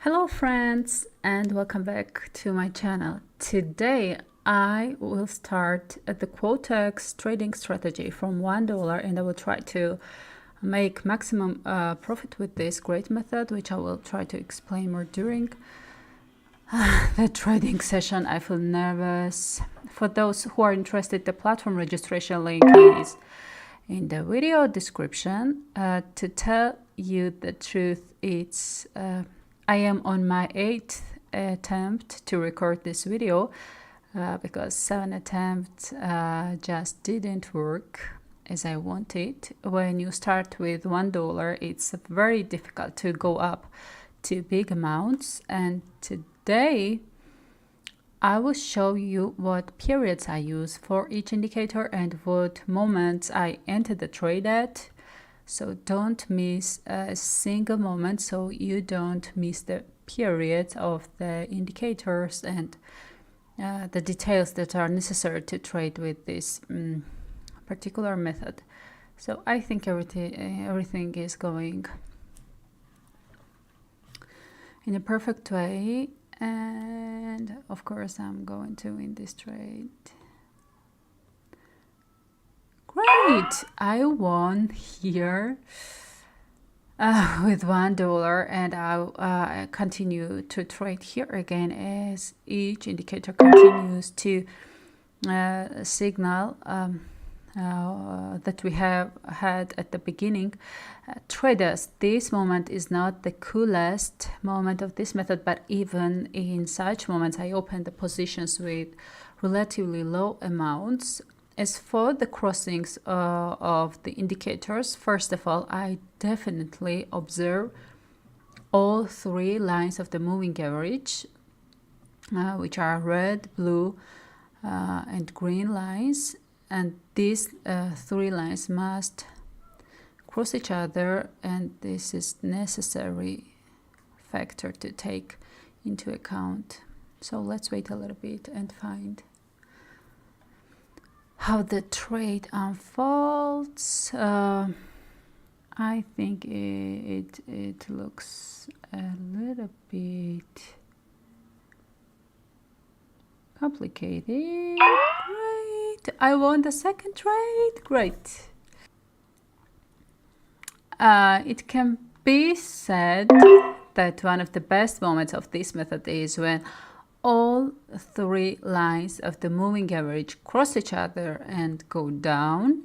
Hello friends and welcome back to my channel. Today I will start at the Quotex trading strategy from $1 and I will try to make maximum profit with this great method, which I will try to explain more during the trading session. I feel nervous. For those who are interested, the platform registration link is in the video description. To tell you the truth, it's I am on my 8th attempt to record this video because 7 attempts just didn't work as I wanted. When you start with $1, it's very difficult to go up to big amounts, and today I will show you what periods I use for each indicator and what moments I enter the trade at. So don't miss a single moment, so you don't miss the period of the indicators and the details that are necessary to trade with this particular method. So I think everything is going in a perfect way, and of course I'm going to win this trade. Great! I won here with $1, and I'll continue to trade here again as each indicator continues to signal that we have had at the beginning. Traders, this moment is not the coolest moment of this method, but even in such moments I open the positions with relatively low amounts. As for the crossings of the indicators, first of all, I definitely observe all three lines of the moving average, which are red, blue, and green lines. And these three lines must cross each other, and this is necessary factor to take into account. So let's wait a little bit and find how the trade unfolds. I think it looks a little bit complicated. Great! I won the second trade. Great. It can be said that one of the best moments of this method is when all three lines of the moving average cross each other and go down,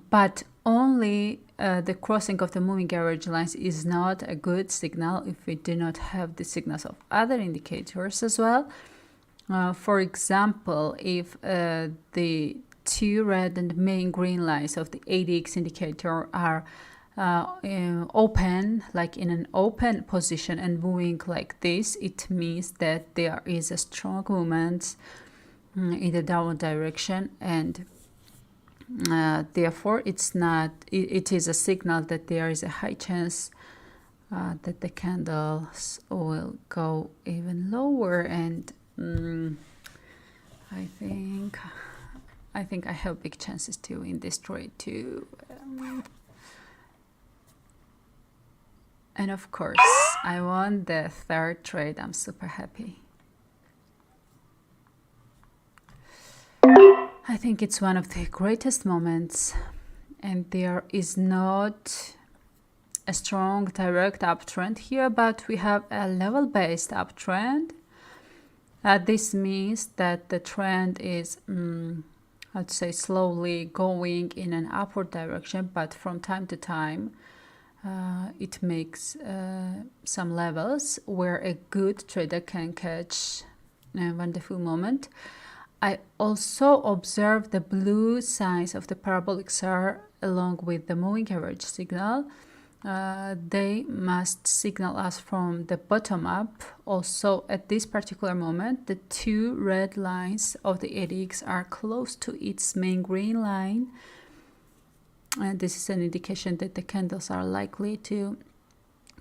but only the crossing of the moving average lines is not a good signal if we do not have the signals of other indicators as well. For example, if the two red and main green lines of the ADX indicator are open, like in an open position and moving like this, it means that there is a strong movement in the downward direction, and therefore it is a signal that there is a high chance that the candles will go even lower, and I think I have big chances to win this trade too. And of course, I won the third trade. I'm super happy. I think it's one of the greatest moments, and there is not a strong direct uptrend here, but we have a level-based uptrend. This means that the trend is, I'd say, slowly going in an upward direction, but from time to time, it makes some levels where a good trader can catch a wonderful moment. I also observe the blue signs of the parabolic SAR along with the moving average signal. They must signal us from the bottom up. Also, at this particular moment, the two red lines of the ADX are close to its main green line. And this is an indication that the candles are likely to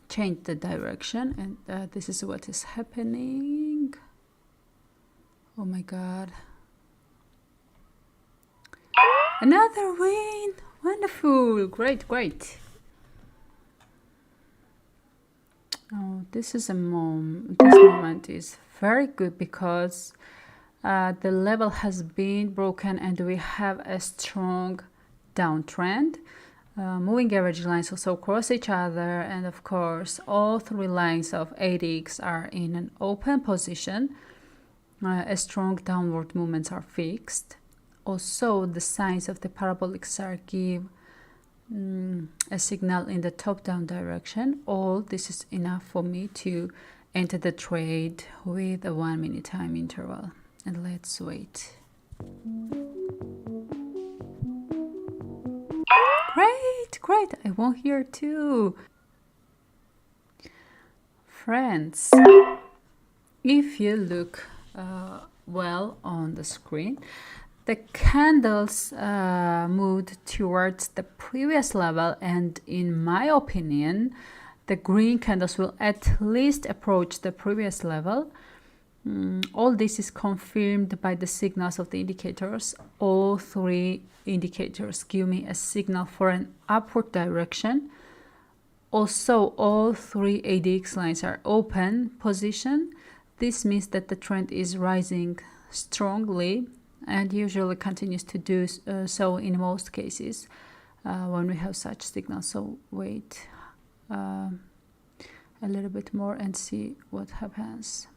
change the direction, and this is what is happening. Oh my god. Another win! Wonderful! Great, great. Oh, this moment is very good because the level has been broken and we have a strong downtrend. Moving average lines also cross each other, and of course all three lines of ADX are in an open position. A strong downward movements are fixed. Also the signs of the parabolic star give a signal in the top-down direction. All this is enough for me to enter the trade with a 1 minute time interval. And let's wait. Great, I won here too. Friends, if you look well on the screen, the candles moved towards the previous level, and in my opinion, the green candles will at least approach the previous level. All this is confirmed by the signals of the indicators. All three indicators give me a signal for an upward direction. Also, all three ADX lines are open position. This means that the trend is rising strongly and usually continues to do so in most cases when we have such signals. So wait a little bit more and see what happens.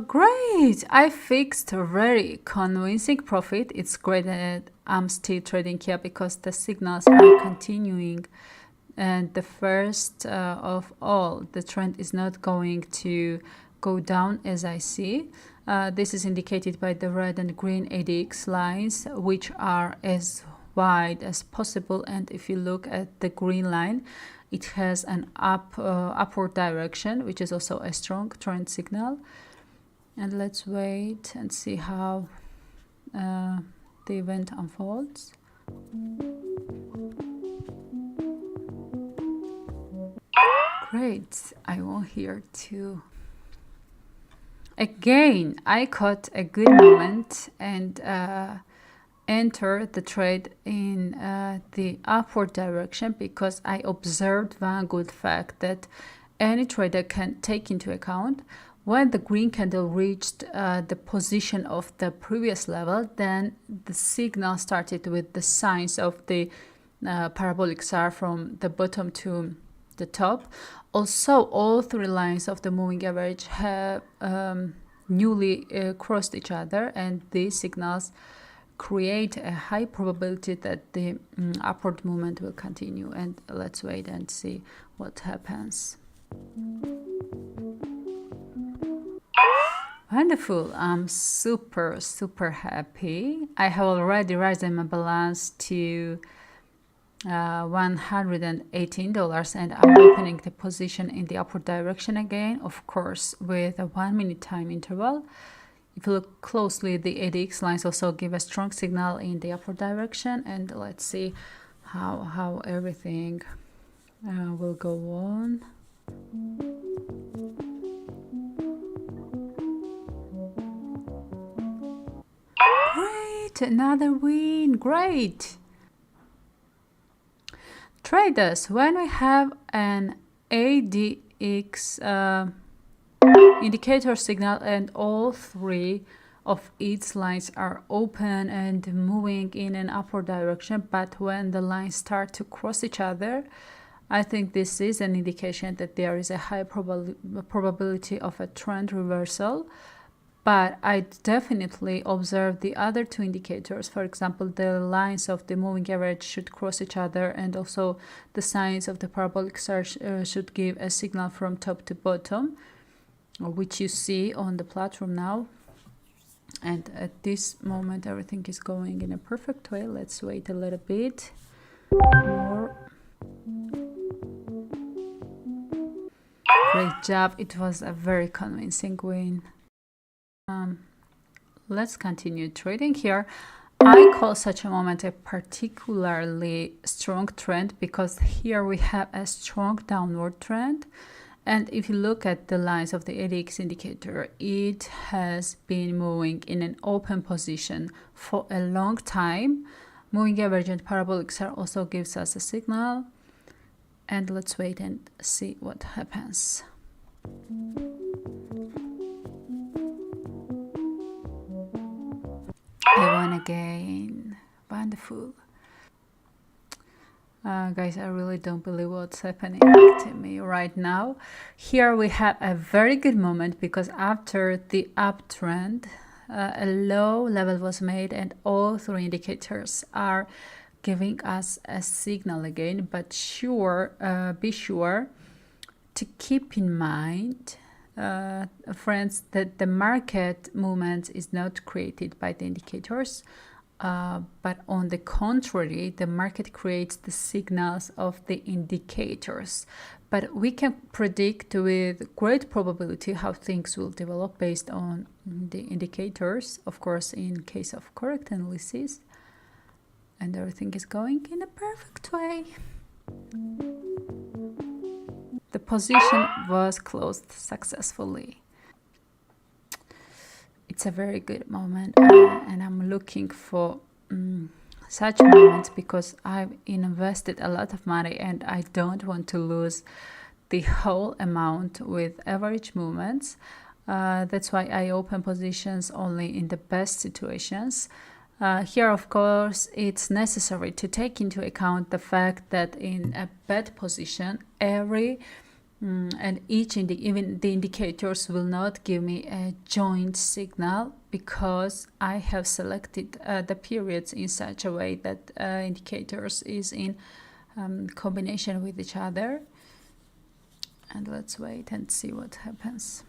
Great! I fixed a very convincing profit. It's great that I'm still trading here because the signals are continuing. And the first of all, the trend is not going to go down as I see. This is indicated by the red and green ADX lines, which are as wide as possible. And if you look at the green line, it has an upward direction, which is also a strong trend signal. And let's wait and see how the event unfolds. Great, I won here too. Again, I caught a good moment and entered the trade in the upward direction because I observed one good fact that any trader can take into account. When the green candle reached the position of the previous level, then the signal started with the signs of the parabolic star from the bottom to the top. Also, all three lines of the moving average have newly crossed each other, and these signals create a high probability that the upward movement will continue. And let's wait and see what happens. Wonderful. I'm super happy. I have already risen my balance to $118, and I'm opening the position in the upward direction again, of course with a 1 minute time interval. If you look closely, the ADX lines also give a strong signal in the upward direction, and let's see how everything will go on. Great, another win, great. Traders, when we have an ADX indicator signal and all three of its lines are open and moving in an upward direction, but when the lines start to cross each other, I think this is an indication that there is a high probability of a trend reversal. But I definitely observe the other two indicators. For example, the lines of the moving average should cross each other, and also the signs of the parabolic star should give a signal from top to bottom, which you see on the platform now. And at this moment, everything is going in a perfect way. Let's wait a little bit more. Great job. It was a very convincing win. Let's continue trading here. I call such a moment a particularly strong trend because here we have a strong downward trend. And if you look at the lines of the ADX indicator, it has been moving in an open position for a long time. Moving average and parabolic SAR also gives us a signal. And let's wait and see what happens. I won again. Wonderful. Guys, I really don't believe what's happening to me right now. Here we have a very good moment because after the uptrend, a low level was made and all three indicators are giving us a signal again. But be sure to keep in mind, friends, that the market movement is not created by the indicators. But on the contrary, the market creates the signals of the indicators. But we can predict with great probability how things will develop based on the indicators, of course, in case of correct analysis. And everything is going in a perfect way. The position was closed successfully. It's a very good moment, and I'm looking for such moments because I've invested a lot of money and I don't want to lose the whole amount with average movements. That's why I open positions only in the best situations. Here, of course, it's necessary to take into account the fact that in a bad position, and even the indicators will not give me a joint signal because I have selected the periods in such a way that indicators is in combination with each other. And let's wait and see what happens.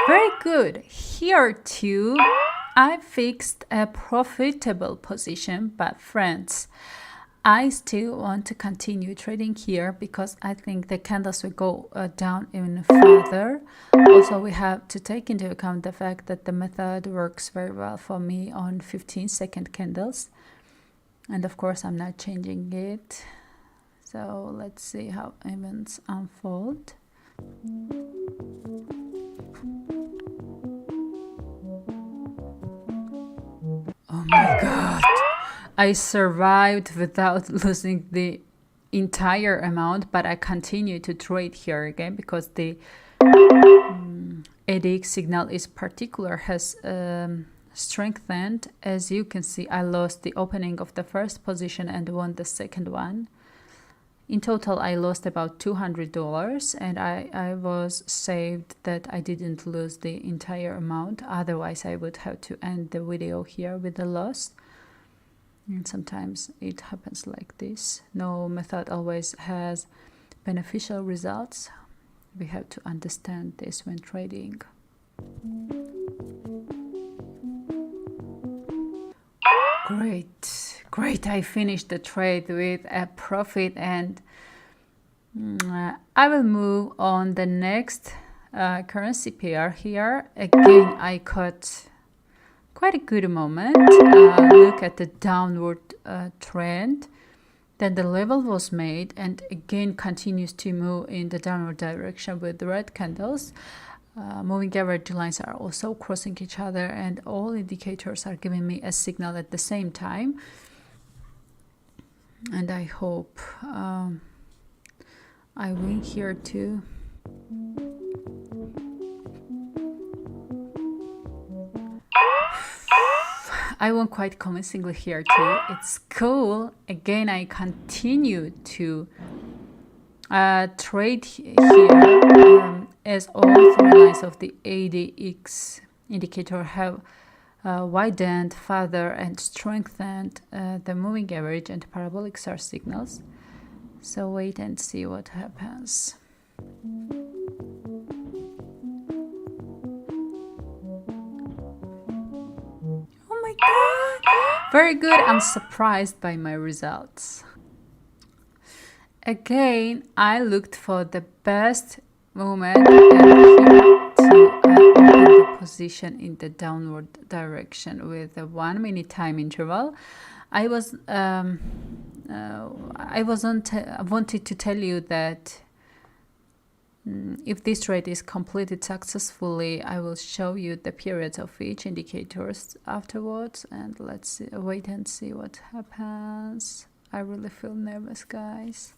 Very good. Here too, I fixed a profitable position, but friends, I still want to continue trading here because I think the candles will go down even further. Also, we have to take into account the fact that the method works very well for me on 15-second candles. And of course, I'm not changing it. So let's see how events unfold. Oh my God! I survived without losing the entire amount, but I continue to trade here again because the ADX signal is has strengthened. As you can see, I lost the opening of the first position and won the second one. In total, I lost about $200, and I was saved that I didn't lose the entire amount. Otherwise, I would have to end the video here with the loss. And sometimes it happens like this. No method always has beneficial results. We have to understand this when trading. Great, I finished the trade with a profit, and I will move on the next currency pair here. Again, I caught quite a good moment. Look at the downward trend. Then the level was made and again continues to move in the downward direction with the red candles. Moving average lines are also crossing each other, and all indicators are giving me a signal at the same time. And I hope I win here too. I won quite convincingly here too. It's cool. Again, I continue to trade here as all three lines of the ADX indicator have widened further and strengthened the moving average and parabolic SAR signals. So wait and see what happens. Oh my God! Very good. I'm surprised by my results. Again, I looked for the best moment and here to open the position in the downward direction with a 1 minute time interval. I wanted to tell you that If this trade is completed successfully, I will show you the periods of each indicators afterwards, and let's see, wait and see what happens. I really feel nervous, guys.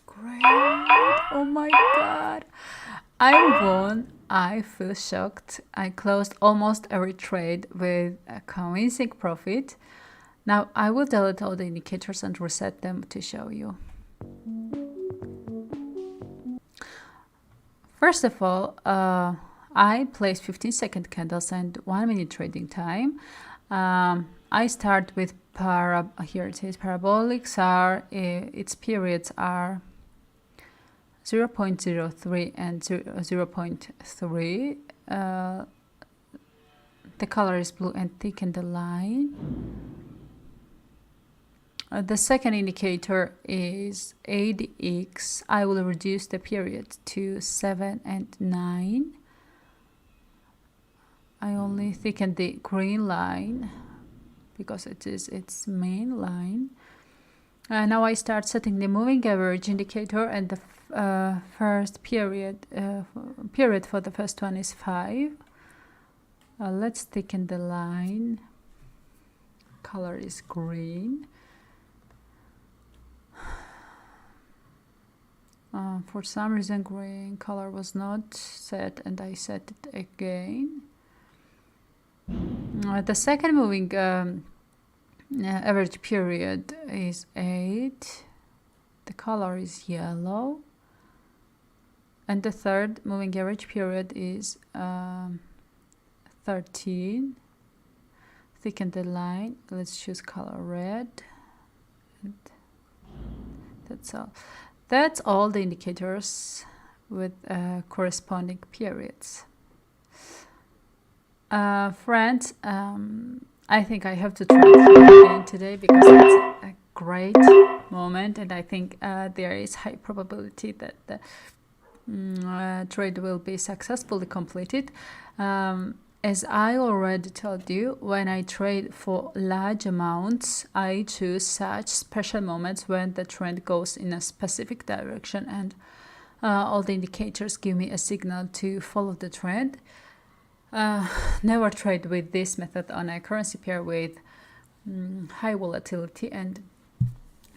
Great. Oh my god. I won. I feel shocked. I closed almost every trade with a convincing profit. Now I will delete all the indicators and reset them to show you. First of all, I place 15-second candles and 1 minute trading time. I start with here it is, parabolics are, its periods are 0.03 and 0.3. The color is blue and thicken the line. The second indicator is ADX. I will reduce the period to 7 and 9. I only thicken the green line because it is its main line. Now I start setting the moving average indicator, and the first period for the first one is 5. Let's thicken the line. Color is green. For some reason green color was not set, and I set it again. The second moving average period is 8. The color is yellow. And the third moving average period is 13. Thicken the line. Let's choose color red. And that's all. That's all the indicators with corresponding periods. Friends, I think I have to try it again today because it's a great moment, and I think there is high probability that the trade will be successfully completed. As I already told you, when I trade for large amounts, I choose such special moments when the trend goes in a specific direction and all the indicators give me a signal to follow the trend. Never trade with this method on a currency pair with high volatility, and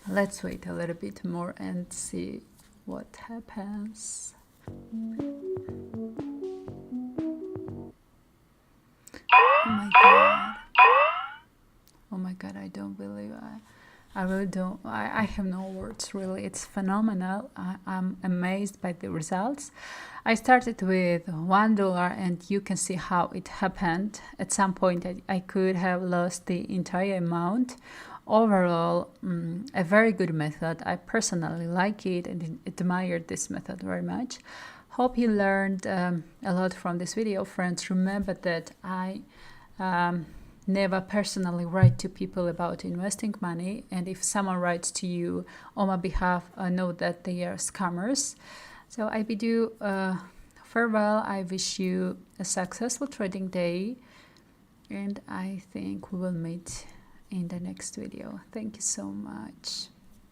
let's wait a little bit more and see what happens. Oh my god, I don't believe I really don't. I have no words, really. It's phenomenal. I'm amazed by the results. I started with $1, and you can see how it happened. At some point, I could have lost the entire amount. Overall, a very good method. I personally like it and admired this method very much. Hope you learned a lot from this video, friends. Remember that I never personally write to people about investing money, and if someone writes to you on my behalf, know that they are scammers. So I bid you farewell. I wish you a successful trading day, and I think we will meet in the next video. Thank you so much.